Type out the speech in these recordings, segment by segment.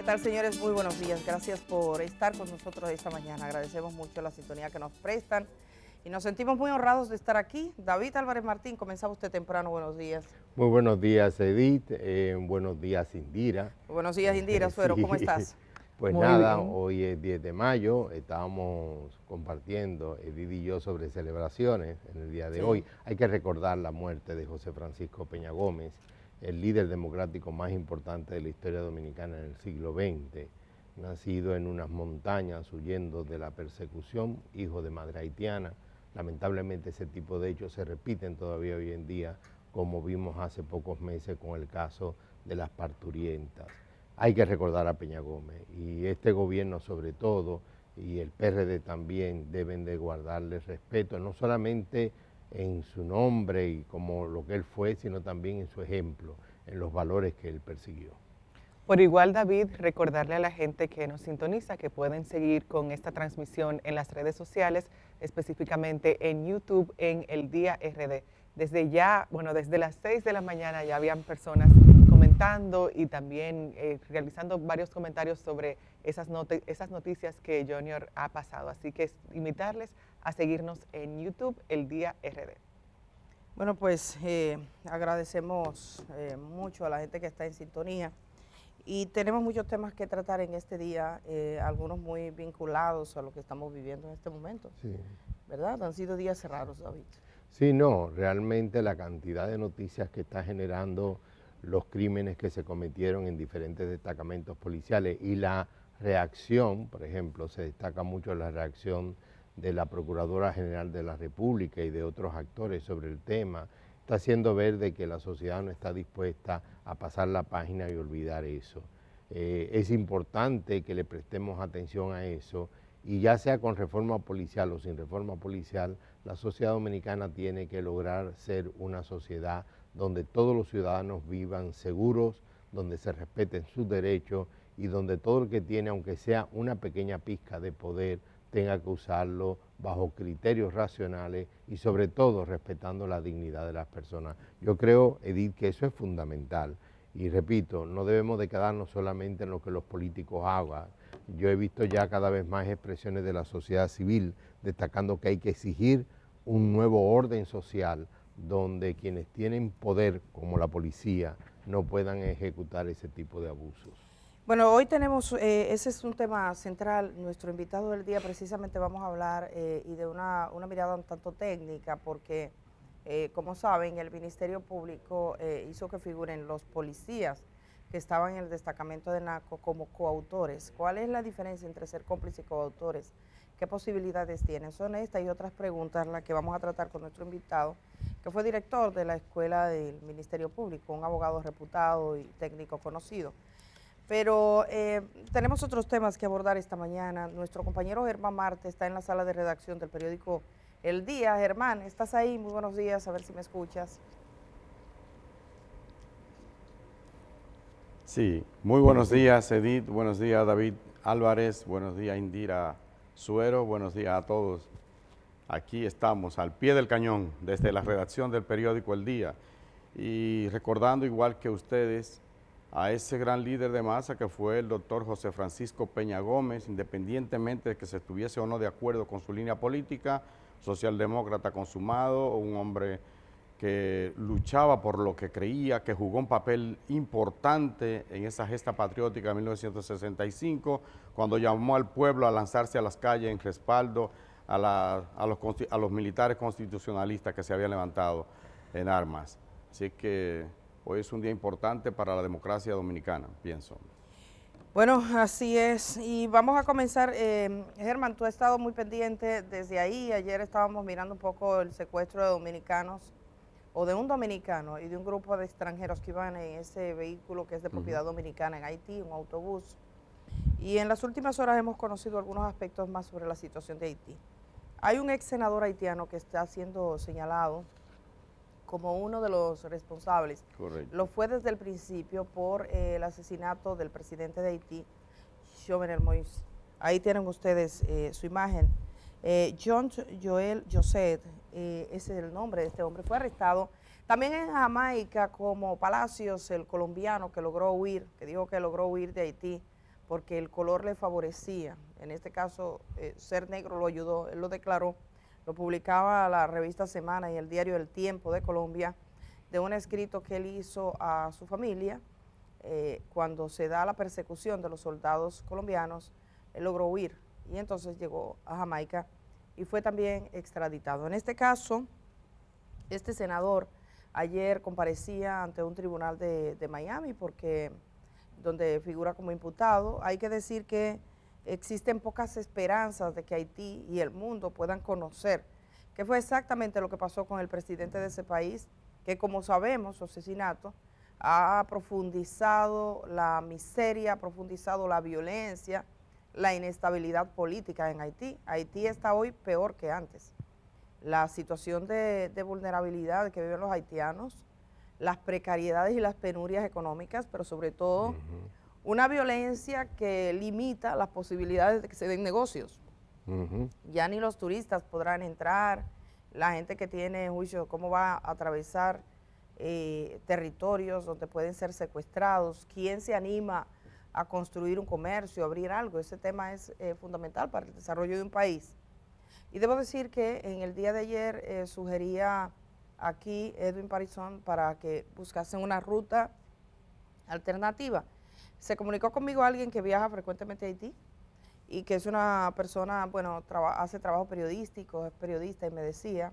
¿Qué tal, señores? Muy buenos días. Gracias por estar con nosotros esta mañana. Agradecemos mucho la sintonía que nos prestan y nos sentimos muy honrados de estar aquí. David Álvarez Martín, comenzaba usted temprano. Buenos días. Muy buenos días, Edith. Buenos días, Indira. Buenos días, Indira Suero. Sí. ¿Cómo estás? Pues Muy nada, bien. hoy es 10 de mayo, estábamos compartiendo, Edith y yo, sobre celebraciones en el día de hoy. Hay que recordar la muerte de José Francisco Peña Gómez, el líder democrático más importante de la historia dominicana en el siglo XX, nacido en unas montañas huyendo de la persecución, hijo de madre haitiana. Lamentablemente ese tipo de hechos se repiten todavía hoy en día, como vimos hace pocos meses con el caso de las parturientas. Hay que recordar a Peña Gómez y este gobierno sobre todo y el PRD también deben de guardarle respeto, no solamente en su nombre y como lo que él fue, sino también en su ejemplo, en los valores que él persiguió. Por igual, David, recordarle a la gente que nos sintoniza que pueden seguir con esta transmisión en las redes sociales, específicamente en YouTube en El Día RD. Desde ya, bueno, desde las 6 de la mañana ya habían personas comentando y también realizando varios comentarios sobre esas noticias que Junior ha pasado. Así que invitarles a seguirnos en YouTube El Día RD. Bueno, pues agradecemos mucho a la gente que está en sintonía. Y tenemos muchos temas que tratar en este día, algunos muy vinculados a lo que estamos viviendo en este momento, Sí. ¿verdad? Han sido días raros, David. Sí, no, realmente la cantidad de noticias que está generando los crímenes que se cometieron en diferentes destacamentos policiales y la reacción, por ejemplo, se destaca mucho la reacción de la Procuradora General de la República y de otros actores sobre el tema, está haciendo ver de que la sociedad no está dispuesta a pasar la página y olvidar eso. Es importante que le prestemos atención a eso y ya sea con reforma policial o sin reforma policial, la sociedad dominicana tiene que lograr ser una sociedad donde todos los ciudadanos vivan seguros, donde se respeten sus derechos y donde todo el que tiene, aunque sea una pequeña pizca de poder, tenga que usarlo bajo criterios racionales y sobre todo respetando la dignidad de las personas. Yo creo, Edith, que eso es fundamental. Y repito, no debemos de quedarnos solamente en lo que los políticos hagan. Yo he visto ya cada vez más expresiones de la sociedad civil destacando que hay que exigir un nuevo orden social donde quienes tienen poder, como la policía, no puedan ejecutar ese tipo de abusos. Bueno, hoy tenemos, ese es un tema central, nuestro invitado del día precisamente vamos a hablar y de una mirada un tanto técnica porque, como saben, el Ministerio Público hizo que figuren los policías que estaban en el destacamento de Naco como coautores. ¿Cuál es la diferencia entre ser cómplices y coautores? ¿Qué posibilidades tienen? Son estas y otras preguntas las que vamos a tratar con nuestro invitado, que fue director de la Escuela del Ministerio Público, un abogado reputado y técnico conocido. Pero tenemos otros temas que abordar esta mañana. Nuestro compañero Germán Marte está en la sala de redacción del periódico El Día. Germán, ¿estás ahí? Muy buenos días, a ver si me escuchas. Sí, muy buenos días, Edith, buenos días, David Álvarez, buenos días, Indira Suero, buenos días a todos. Aquí estamos, al pie del cañón, desde la redacción del periódico El Día, y recordando igual que ustedes a ese gran líder de masa que fue el doctor José Francisco Peña Gómez, independientemente de que se estuviese o no de acuerdo con su línea política, socialdemócrata consumado, un hombre que luchaba por lo que creía, que jugó un papel importante en esa gesta patriótica de 1965, cuando llamó al pueblo a lanzarse a las calles en respaldo a los militares constitucionalistas que se habían levantado en armas. Así que hoy es un día importante para la democracia dominicana, pienso. Bueno, así es. Y vamos a comenzar. Germán, tú has estado muy pendiente desde ahí. Ayer estábamos mirando un poco el secuestro de dominicanos, o de un dominicano y de un grupo de extranjeros que iban en ese vehículo que es de propiedad dominicana en Haití, un autobús. Y en las últimas horas hemos conocido algunos aspectos más sobre la situación de Haití. Hay un ex senador haitiano que está siendo señalado como uno de los responsables. Correcto. Lo fue desde el principio por el asesinato del presidente de Haití, Jovenel Moïse. Ahí tienen ustedes su imagen. John Joel Josette, ese es el nombre de este hombre, fue arrestado. También en Jamaica, como Palacios, el colombiano que logró huir, que dijo que logró huir de Haití porque el color le favorecía. En este caso, ser negro lo ayudó, él lo declaró, lo publicaba la revista Semana y el diario El Tiempo de Colombia, de un escrito que él hizo a su familia cuando se da la persecución de los soldados colombianos. Él logró huir y entonces llegó a Jamaica y fue también extraditado. En este caso, este senador ayer comparecía ante un tribunal de Miami donde figura como imputado. Hay que decir que existen pocas esperanzas de que Haití y el mundo puedan conocer qué fue exactamente lo que pasó con el presidente de ese país, que como sabemos, su asesinato ha profundizado la miseria, ha profundizado la violencia, la inestabilidad política en Haití. Haití está hoy peor que antes. La situación de vulnerabilidad que viven los haitianos, las precariedades y las penurias económicas, pero sobre todo una violencia que limita las posibilidades de que se den negocios. Ya ni los turistas podrán entrar, la gente que tiene juicio, cómo va a atravesar territorios donde pueden ser secuestrados, quién se anima a construir un comercio, abrir algo. Ese tema es fundamental para el desarrollo de un país. Y debo decir que en el día de ayer sugería aquí Edwin Parizón para que buscasen una ruta alternativa. Se comunicó conmigo alguien que viaja frecuentemente a Haití y que es una persona, bueno, hace trabajo periodístico, es periodista, y me decía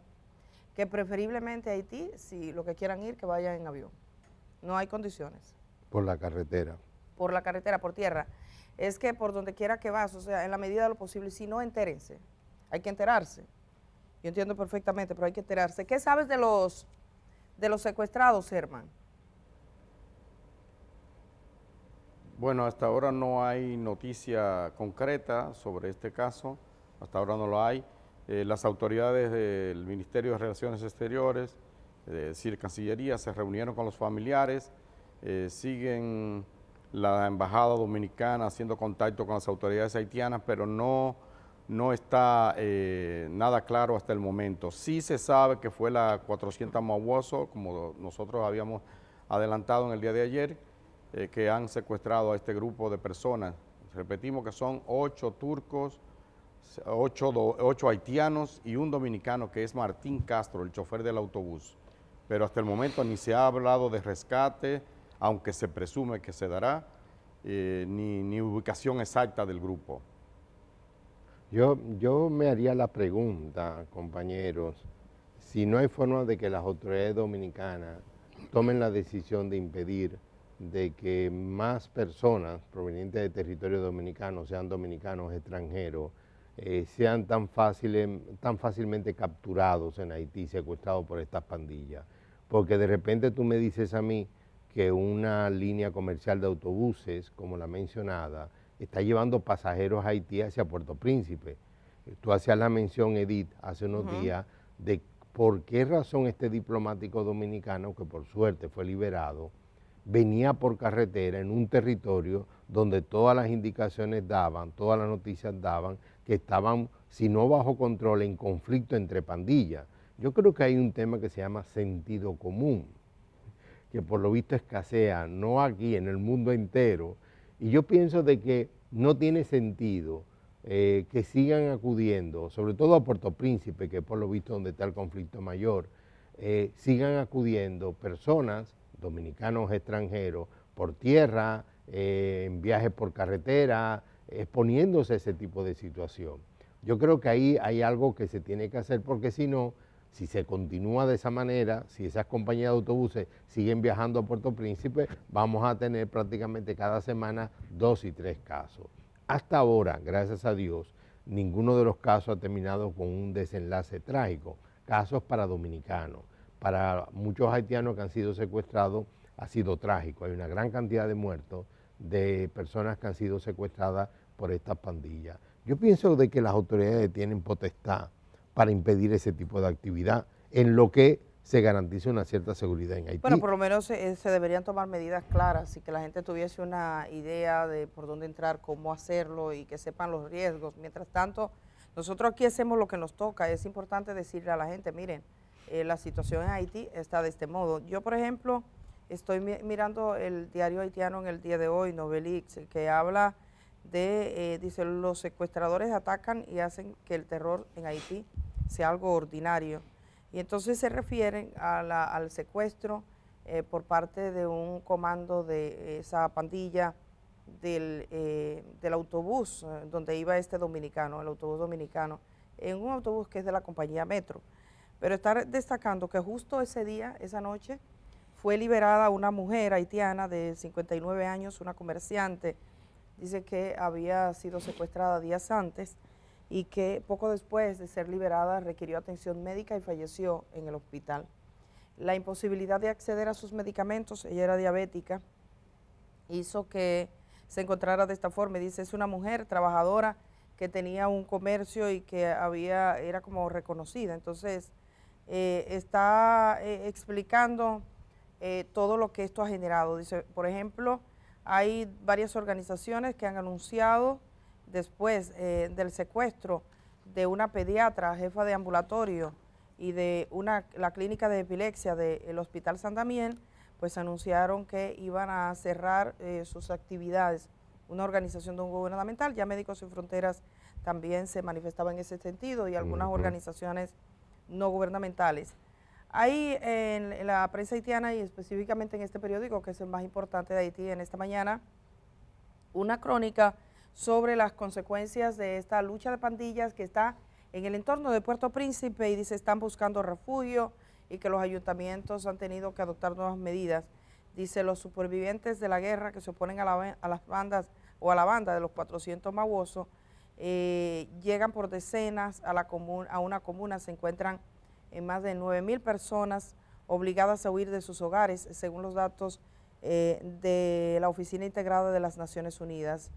que preferiblemente a Haití, si lo que quieran ir, que vayan en avión. No hay condiciones. Por la carretera. Por la carretera, por tierra. Es que por donde quiera que vas, o sea, en la medida de lo posible, si no, entérense. Hay que enterarse. Yo entiendo perfectamente, pero hay que enterarse. ¿Qué sabes de los secuestrados, Herman? Bueno, hasta ahora no hay noticia concreta sobre este caso, hasta ahora no lo hay. Las autoridades del Ministerio de Relaciones Exteriores, es decir, Cancillería, se reunieron con los familiares, siguen la Embajada Dominicana haciendo contacto con las autoridades haitianas, pero no está nada claro hasta el momento. Sí se sabe que fue la 400 Mauoso, como nosotros habíamos adelantado en el día de ayer, que han secuestrado a este grupo de personas. Repetimos que son 8 turcos, 8 haitianos y un dominicano que es Martín Castro, el chofer del autobús. Pero hasta el momento ni se ha hablado de rescate, aunque se presume que se dará, ni ubicación exacta del grupo. Yo me haría la pregunta, compañeros, si no hay forma de que las autoridades dominicanas tomen la decisión de impedir de que más personas provenientes de territorio dominicano, sean dominicanos, extranjeros, sean tan fácilmente capturados en Haití, secuestrados por estas pandillas. Porque de repente tú me dices a mí que una línea comercial de autobuses, como la mencionada, está llevando pasajeros a Haití hacia Puerto Príncipe. Tú hacías la mención, Edith, hace unos días, de por qué razón este diplomático dominicano, que por suerte fue liberado, venía por carretera en un territorio donde todas las indicaciones daban, todas las noticias daban, que estaban, si no bajo control, en conflicto entre pandillas. Yo creo que hay un tema que se llama sentido común, que por lo visto escasea, no aquí, en el mundo entero, y yo pienso de que no tiene sentido que sigan acudiendo, sobre todo a Puerto Príncipe, que por lo visto donde está el conflicto mayor, sigan acudiendo personas, dominicanos extranjeros, por tierra, en viajes por carretera, exponiéndose a ese tipo de situación. Yo creo que ahí hay algo que se tiene que hacer, porque si no, si se continúa de esa manera, si esas compañías de autobuses siguen viajando a Puerto Príncipe, vamos a tener prácticamente cada semana 2 y 3 casos. Hasta ahora, gracias a Dios, ninguno de los casos ha terminado con un desenlace trágico. Casos para dominicanos. Para muchos haitianos que han sido secuestrados ha sido trágico. Hay una gran cantidad de muertos de personas que han sido secuestradas por estas pandillas. Yo pienso de que las autoridades tienen potestad para impedir ese tipo de actividad en lo que se garantice una cierta seguridad en Haití. Bueno, por lo menos se deberían tomar medidas claras y que la gente tuviese una idea de por dónde entrar, cómo hacerlo y que sepan los riesgos. Mientras tanto, nosotros aquí hacemos lo que nos toca. Es importante decirle a la gente, miren, la situación en Haití está de este modo. Yo, por ejemplo, estoy mirando el diario haitiano en el día de hoy, Novelix, que habla dice, los secuestradores atacan y hacen que el terror en Haití sea algo ordinario. Y entonces se refieren al secuestro por parte de un comando de esa pandilla del autobús donde iba este dominicano, el autobús dominicano, en un autobús que es de la compañía Metro. Pero está destacando que justo ese día, esa noche, fue liberada una mujer haitiana de 59 años, una comerciante. Dice que había sido secuestrada días antes y que poco después de ser liberada requirió atención médica y falleció en el hospital. La imposibilidad de acceder a sus medicamentos, ella era diabética, hizo que se encontrara de esta forma. Dice, es una mujer trabajadora que tenía un comercio y que era como reconocida. Entonces, está explicando todo lo que esto ha generado. Dice, por ejemplo, hay varias organizaciones que han anunciado después del secuestro de una pediatra, jefa de ambulatorio, y de la clínica de epilepsia del Hospital San Damián, pues anunciaron que iban a cerrar sus actividades. Una organización no gubernamental, ya Médicos Sin Fronteras también se manifestaba en ese sentido y algunas organizaciones no gubernamentales. Hay en la prensa haitiana y específicamente en este periódico, que es el más importante de Haití en esta mañana, una crónica sobre las consecuencias de esta lucha de pandillas que está en el entorno de Puerto Príncipe y dice están buscando refugio y que los ayuntamientos han tenido que adoptar nuevas medidas. Dice, los supervivientes de la guerra que se oponen a las bandas o a la banda de los 400 mawosos llegan por decenas a una comuna, se encuentran en más de 9,000 personas obligadas a huir de sus hogares, según los datos de la Oficina Integrada de las Naciones Unidas.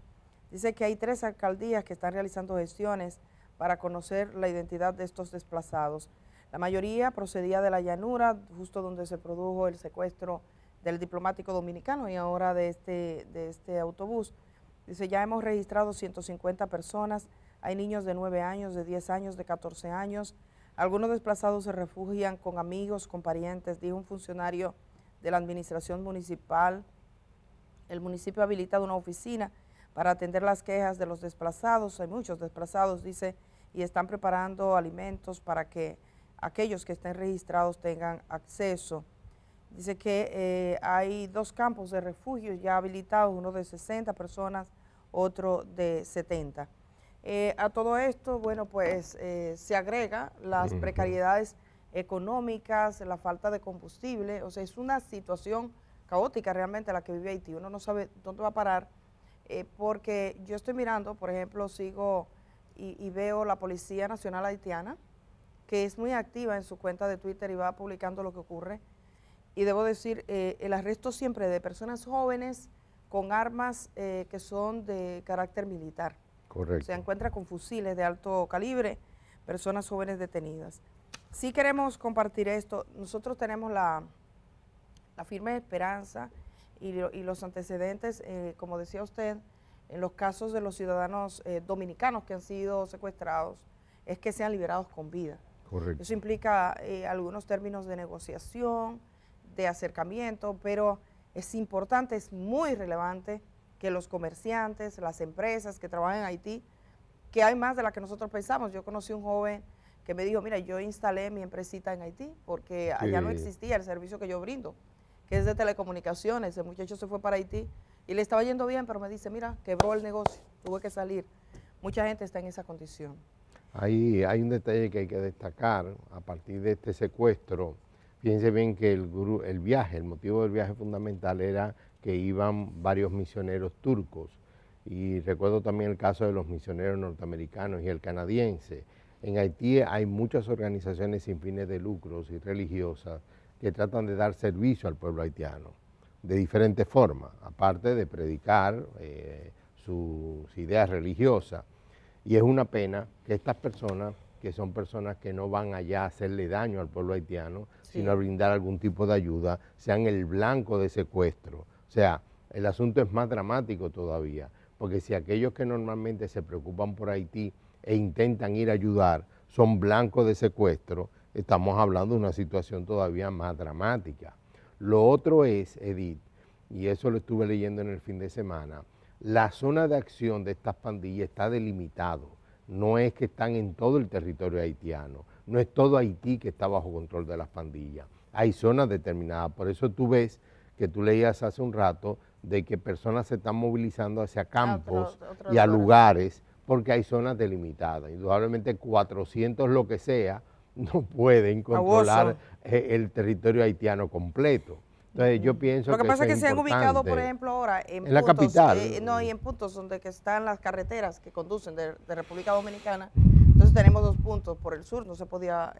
Dice que hay 3 alcaldías que están realizando gestiones para conocer la identidad de estos desplazados. La mayoría procedía de la llanura, justo donde se produjo el secuestro del diplomático dominicano y ahora de este autobús. Dice, ya hemos registrado 150 personas, hay niños de 9 años, de 10 años, de 14 años. Algunos desplazados se refugian con amigos, con parientes, dijo un funcionario de la administración municipal. El municipio ha habilitado una oficina para atender las quejas de los desplazados. Hay muchos desplazados, dice, y están preparando alimentos para que aquellos que estén registrados tengan acceso. Dice que hay 2 campos de refugio ya habilitados, uno de 60 personas, otro de 70. A todo esto, bueno, pues se agrega las precariedades económicas, la falta de combustible, o sea, es una situación caótica realmente la que vive Haití. Uno no sabe dónde va a parar, porque yo estoy mirando, por ejemplo, sigo y veo la Policía Nacional Haitiana, que es muy activa en su cuenta de Twitter y va publicando lo que ocurre. Y debo decir, el arresto siempre de personas jóvenes con armas que son de carácter militar. Correcto. Se encuentra con fusiles de alto calibre, personas jóvenes detenidas. Sí queremos compartir esto. Nosotros tenemos la firme esperanza y los antecedentes, como decía usted, en los casos de los ciudadanos dominicanos que han sido secuestrados, es que sean liberados con vida. Correcto. Eso implica algunos términos de negociación, de acercamiento, pero es importante, es muy relevante que los comerciantes, las empresas que trabajan en Haití, que hay más de las que nosotros pensamos. Yo conocí un joven que me dijo, mira, yo instalé mi empresita en Haití porque allá no existía el servicio que yo brindo, que es de telecomunicaciones. El muchacho se fue para Haití y le estaba yendo bien, pero me dice, mira, quebró el negocio, tuve que salir. Mucha gente está en esa condición. Hay un detalle que hay que destacar a partir de este secuestro. Fíjense bien que el motivo del viaje fundamental era que iban varios misioneros turcos. Y recuerdo también el caso de los misioneros norteamericanos y el canadiense. En Haití hay muchas organizaciones sin fines de lucros y religiosas que tratan de dar servicio al pueblo haitiano de diferentes formas, aparte de predicar sus ideas religiosas. Y es una pena que estas personas, que son personas que no van allá a hacerle daño al pueblo haitiano, sino a brindar algún tipo de ayuda, sean el blanco de secuestro. O sea, el asunto es más dramático todavía, porque si aquellos que normalmente se preocupan por Haití e intentan ir a ayudar son blancos de secuestro, estamos hablando de una situación todavía más dramática. Lo otro es, Edith, y eso lo estuve leyendo en el fin de semana, la zona de acción de estas pandillas está delimitado. No es que están en todo el territorio haitiano, no es todo Haití que está bajo control de las pandillas. Hay zonas determinadas, por eso tú ves que tú leías hace un rato de que personas se están movilizando hacia campos y a lugares porque hay zonas delimitadas. Indudablemente 400 lo que sea no pueden controlar el territorio haitiano completo. Entonces yo pienso que lo que pasa es que se han ubicado, por ejemplo, ahora en puntos, la capital. No, y en puntos donde que están las carreteras que conducen de República Dominicana. Entonces tenemos 2 puntos por el sur, no se podía,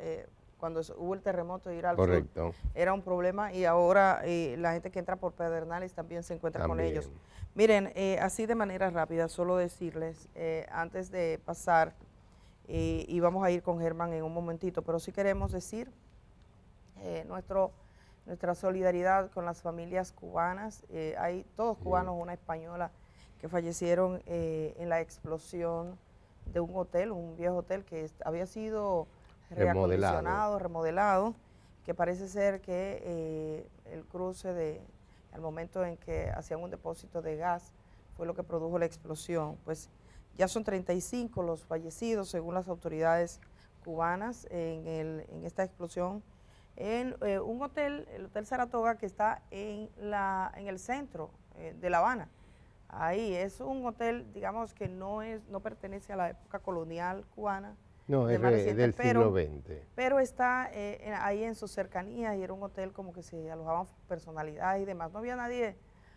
cuando hubo el terremoto, ir al sur era un problema, y ahora la gente que entra por Pedernales también se encuentra con ellos. Miren, así de manera rápida, solo decirles, antes de pasar, y vamos a ir con Germán en un momentito, pero sí queremos decir nuestra solidaridad con las familias cubanas. Hay todos cubanos, una española, que fallecieron en la explosión de un hotel, un viejo hotel que había sido reacondicionado, remodelado, que parece ser que el cruce al momento en que hacían un depósito de gas fue lo que produjo la explosión. Pues ya son 35 los fallecidos según las autoridades cubanas en esta explosión en un hotel, el Hotel Saratoga, que está en el centro de La Habana. Ahí es un hotel, digamos, que no pertenece a la época colonial cubana. No, es del siglo XX. Pero está ahí en sus cercanías, y era un hotel como que se alojaban personalidades y demás. No había nadie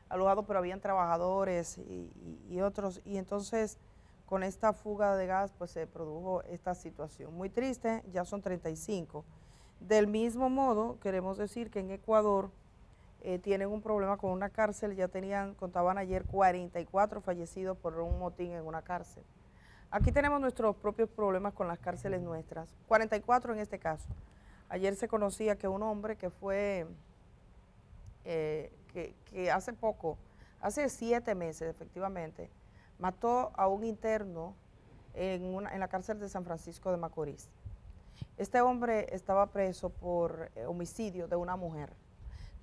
alojado, pero habían trabajadores y otros. Y entonces, con esta fuga de gas, pues se produjo esta situación. Muy triste, ya son 35. Del mismo modo, queremos decir que en Ecuador tienen un problema con una cárcel. Ya contaban ayer 44 fallecidos por un motín en una cárcel. Aquí tenemos nuestros propios problemas con las cárceles nuestras, 44 en este caso. Ayer se conocía que un hombre que fue, que hace poco, hace 7 meses efectivamente, mató a un interno en la cárcel de San Francisco de Macorís. Este hombre estaba preso por homicidio de una mujer.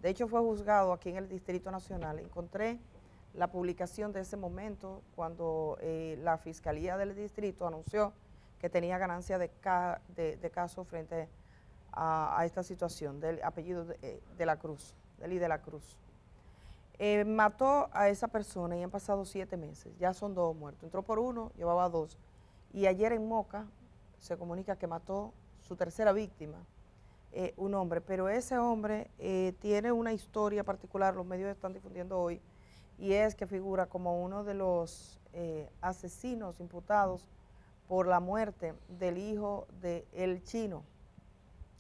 De hecho, fue juzgado aquí en el Distrito Nacional. Encontré la publicación de ese momento cuando la Fiscalía del Distrito anunció que tenía ganancia de caso frente a esta situación del apellido de la Cruz, Deli de la Cruz. Mató a esa persona y han pasado 7 meses, ya son 2 muertos. Entró por 1, llevaba 2. Y ayer en Moca se comunica que mató su tercera víctima, un hombre. Pero ese hombre tiene una historia particular, los medios están difundiendo hoy, y es que figura como uno de los asesinos imputados por la muerte del hijo de El Chino,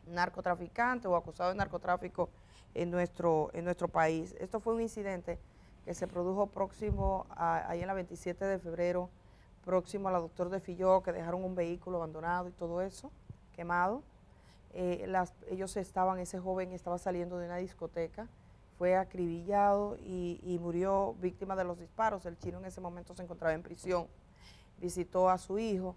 narcotraficante o acusado de narcotráfico en nuestro país. Esto fue un incidente que se produjo próximo ahí en la 27 de febrero, próximo a la Doctor de Filló, que dejaron un vehículo abandonado y todo eso, quemado. Ese joven estaba saliendo de una discoteca, fue acribillado y murió víctima de los disparos. El Chino en ese momento se encontraba en prisión, visitó a su hijo,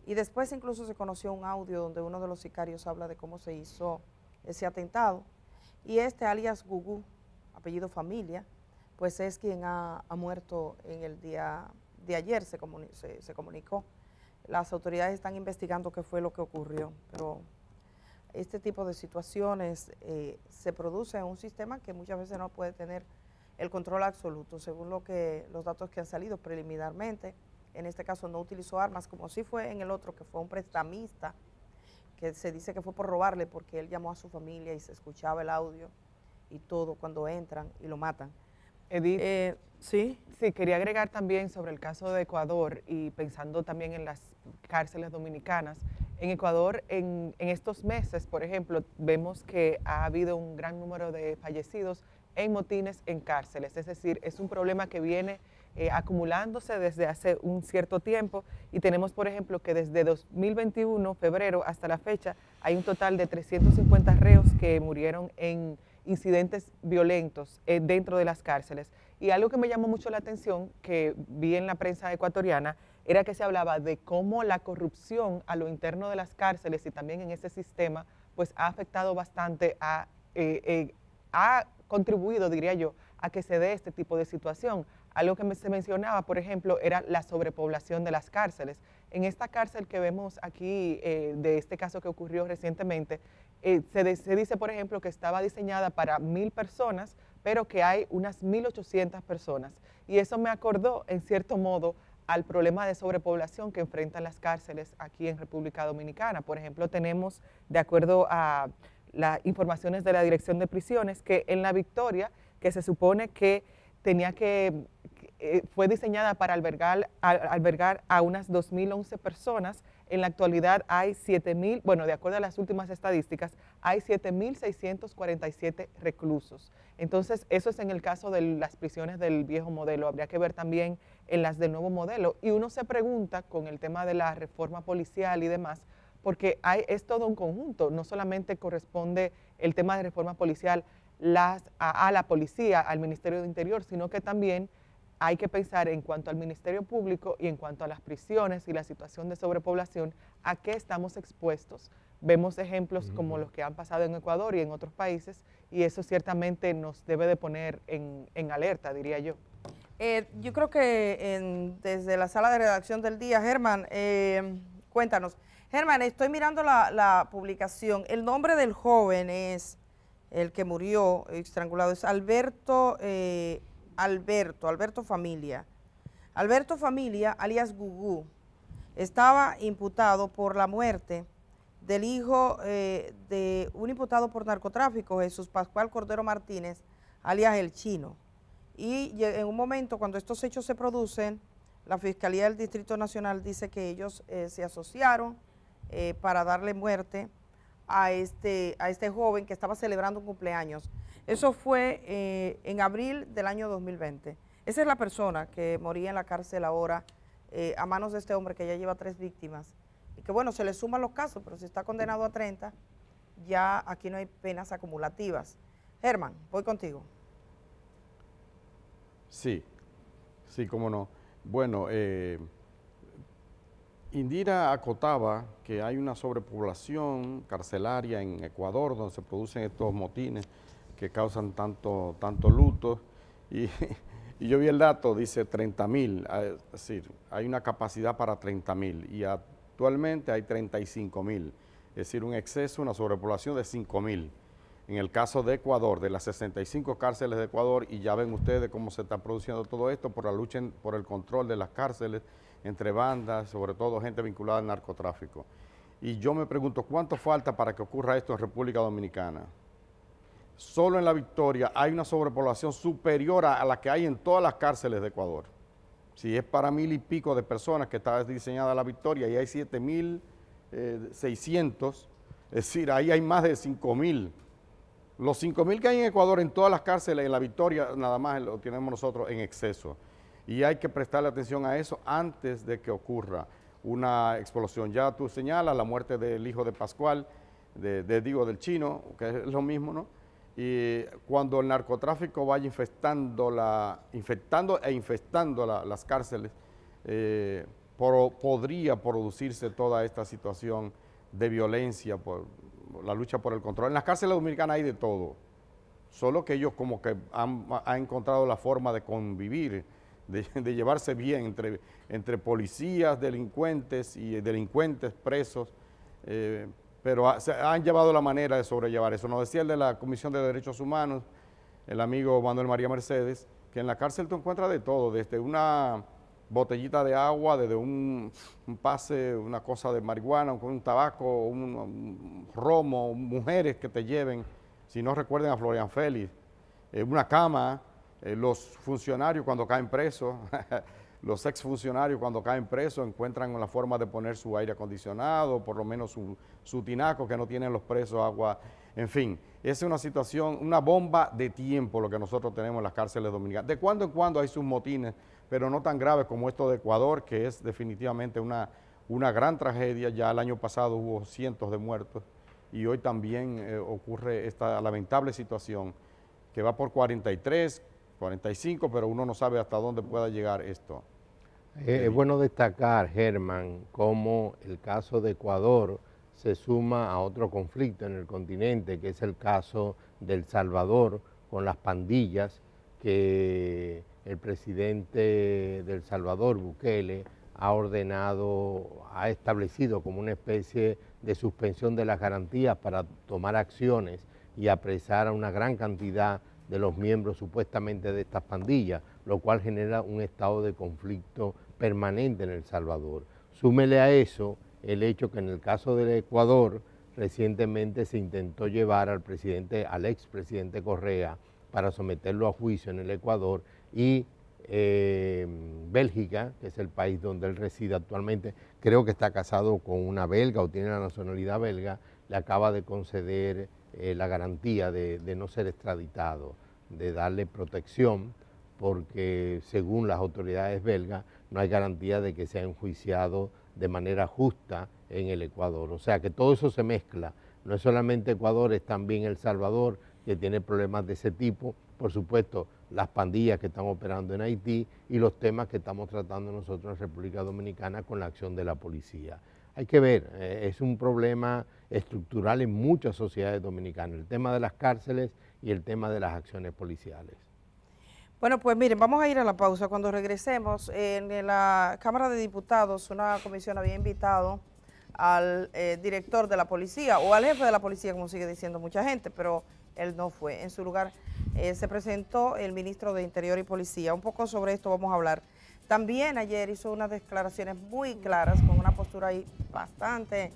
y después incluso se conoció un audio donde uno de los sicarios habla de cómo se hizo ese atentado. Y alias Gugú, apellido Familia, pues es quien ha muerto en el día de ayer, se comunicó. Las autoridades están investigando qué fue lo que ocurrió, pero este tipo de situaciones se produce en un sistema que muchas veces no puede tener el control absoluto, según los datos que han salido preliminarmente. En este caso no utilizó armas, como sí fue en el otro, que fue un prestamista, que se dice que fue por robarle, porque él llamó a su familia y se escuchaba el audio y todo cuando entran y lo matan. Edith, ¿sí? Sí, quería agregar también sobre el caso de Ecuador, y pensando también en las cárceles dominicanas. En Ecuador, en estos meses, por ejemplo, vemos que ha habido un gran número de fallecidos en motines en cárceles. Es decir, es un problema que viene acumulándose desde hace un cierto tiempo, y tenemos, por ejemplo, que desde 2021, febrero, hasta la fecha, hay un total de 350 reos que murieron en incidentes violentos dentro de las cárceles. Y algo que me llamó mucho la atención, que vi en la prensa ecuatoriana, era que se hablaba de cómo la corrupción a lo interno de las cárceles y también en ese sistema, pues ha afectado bastante, ha contribuido, diría yo, a que se dé este tipo de situación. algo que se mencionaba, por ejemplo, era la sobrepoblación de las cárceles. En esta cárcel que vemos aquí, de este caso que ocurrió recientemente, se dice, por ejemplo, que estaba diseñada para 1000 personas, pero que hay unas 1800 personas. Y eso me acordó, en cierto modo, al problema de sobrepoblación que enfrentan las cárceles aquí en República Dominicana. Por ejemplo, tenemos, de acuerdo a las informaciones de la Dirección de Prisiones, que en La Victoria, que se supone que fue diseñada para albergar a unas 2011 personas. En la actualidad hay 7.000, bueno, de acuerdo a las últimas estadísticas, hay 7.647 reclusos. Entonces, eso es en el caso de las prisiones del viejo modelo. Habría que ver también en las del nuevo modelo. Y uno se pregunta, con el tema de la reforma policial y demás, porque es todo un conjunto. No solamente corresponde el tema de reforma policial a la policía, al Ministerio de Interior, sino que también hay que pensar en cuanto al Ministerio Público y en cuanto a las prisiones y la situación de sobrepoblación, a qué estamos expuestos. Vemos ejemplos como los que han pasado en Ecuador y en otros países, y eso ciertamente nos debe de poner en alerta, diría yo. Yo creo que desde la sala de redacción del día, Germán, cuéntanos. Germán, estoy mirando la publicación. El nombre del joven es, el que murió estrangulado, es Alberto Familia. Alberto Familia, alias Gugú, estaba imputado por la muerte del hijo de un imputado por narcotráfico, Jesús Pascual Cordero Martínez, alias El Chino. Y en un momento, cuando estos hechos se producen, la Fiscalía del Distrito Nacional dice que ellos se asociaron para darle muerte a este joven que estaba celebrando un cumpleaños. Eso fue en abril del año 2020. Esa es la persona que moría en la cárcel ahora a manos de este hombre que ya lleva 3 víctimas. Y que bueno, se le suman los casos, pero si está condenado a 30, ya aquí no hay penas acumulativas. Germán, voy contigo. Sí, cómo no. Bueno, Indira acotaba que hay una sobrepoblación carcelaria en Ecuador, donde se producen estos motines que causan tanto luto. Y yo vi el dato, dice 30.000, es decir, hay una capacidad para 30.000 y actualmente hay 35.000, es decir, un exceso, una sobrepoblación de 5.000. En el caso de Ecuador, de las 65 cárceles de Ecuador, y ya ven ustedes cómo se está produciendo todo esto por la lucha por el control de las cárceles entre bandas, sobre todo gente vinculada al narcotráfico. Y yo me pregunto, ¿cuánto falta para que ocurra esto en República Dominicana? Solo en La Victoria hay una sobrepoblación superior a la que hay en todas las cárceles de Ecuador. Si es para 1.000 y pico de personas que está diseñada La Victoria y hay 7.600, es decir, ahí hay más de 5.000. Los 5.000 que hay en Ecuador en todas las cárceles, en La Victoria nada más lo tenemos nosotros en exceso. Y hay que prestarle atención a eso antes de que ocurra una explosión. Ya tú señalas la muerte del hijo de Pascual, del Chino, que es lo mismo, ¿no? Y cuando el narcotráfico vaya infestando las cárceles, podría producirse toda esta situación de violencia por la lucha por el control. En las cárceles dominicanas hay de todo, solo que ellos como que han encontrado la forma de convivir, de llevarse bien entre policías, delincuentes y delincuentes presos, pero se han llevado la manera de sobrellevar eso. Nos decía el de la Comisión de Derechos Humanos, el amigo Manuel María Mercedes, que en la cárcel tú encuentras de todo, desde una botellita de agua, desde un pase, una cosa de marihuana, un tabaco, un romo, mujeres que te lleven, si no recuerden a Florian Félix, una cama, los funcionarios cuando caen presos, los exfuncionarios cuando caen presos encuentran la forma de poner su aire acondicionado, por lo menos su tinaco que no tienen los presos, agua, en fin. Esa es una situación, una bomba de tiempo lo que nosotros tenemos en las cárceles dominicanas. De cuando en cuando hay sus motines, pero no tan graves como esto de Ecuador, que es definitivamente una gran tragedia. Ya el año pasado hubo cientos de muertos y hoy también ocurre esta lamentable situación que va por 43, 45, pero uno no sabe hasta dónde pueda llegar esto. Es bueno destacar, Germán, cómo el caso de Ecuador se suma a otro conflicto en el continente, que es el caso de El Salvador con las pandillas, que el presidente de El Salvador, Bukele, ha establecido como una especie de suspensión de las garantías para tomar acciones y apresar a una gran cantidad de los miembros supuestamente de estas pandillas, lo cual genera un estado de conflicto permanente en El Salvador. Súmele a eso el hecho que en el caso del Ecuador recientemente se intentó llevar al expresidente Correa para someterlo a juicio en el Ecuador y Bélgica, que es el país donde él reside actualmente, creo que está casado con una belga o tiene la nacionalidad belga, le acaba de conceder la garantía de no ser extraditado, de darle protección, porque según las autoridades belgas no hay garantía de que sea enjuiciado de manera justa en el Ecuador. O sea que todo eso se mezcla, no es solamente Ecuador, es también El Salvador, que tiene problemas de ese tipo, por supuesto las pandillas que están operando en Haití y los temas que estamos tratando nosotros en República Dominicana con la acción de la policía. Hay que ver, es un problema estructural en muchas sociedades dominicanas, el tema de las cárceles y el tema de las acciones policiales. Bueno, pues miren, vamos a ir a la pausa. Cuando regresemos, en la Cámara de Diputados, una comisión había invitado al director de la policía, o al jefe de la policía, como sigue diciendo mucha gente, pero él no fue. En su lugar se presentó el ministro de Interior y Policía. Un poco sobre esto vamos a hablar. También ayer hizo unas declaraciones muy claras, con una postura ahí bastante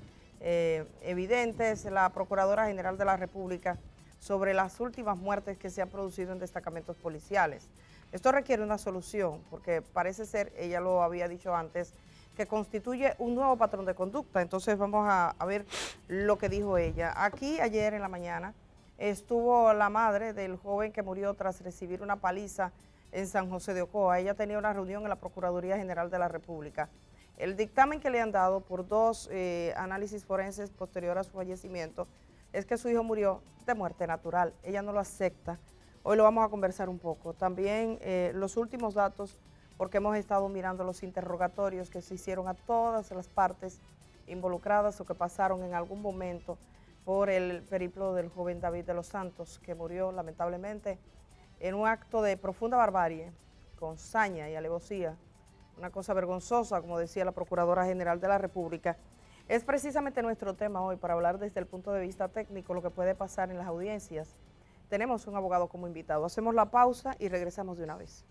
evidentes, la Procuradora General de la República, sobre las últimas muertes que se han producido en destacamentos policiales. Esto requiere una solución, porque parece ser, ella lo había dicho antes, que constituye un nuevo patrón de conducta. Entonces vamos a ver lo que dijo ella. Aquí ayer en la mañana estuvo la madre del joven que murió tras recibir una paliza en San José de Ocoa. Ella tenía una reunión en la Procuraduría General de la República. El dictamen que le han dado por dos análisis forenses posterior a su fallecimiento es que su hijo murió de muerte natural. Ella no lo acepta. Hoy lo vamos a conversar un poco. También los últimos datos, porque hemos estado mirando los interrogatorios que se hicieron a todas las partes involucradas o que pasaron en algún momento por el periplo del joven David de los Santos, que murió lamentablemente en un acto de profunda barbarie, con saña y alevosía, una cosa vergonzosa, como decía la Procuradora General de la República. Es precisamente nuestro tema hoy, para hablar desde el punto de vista técnico lo que puede pasar en las audiencias. Tenemos un abogado como invitado. Hacemos la pausa y regresamos de una vez.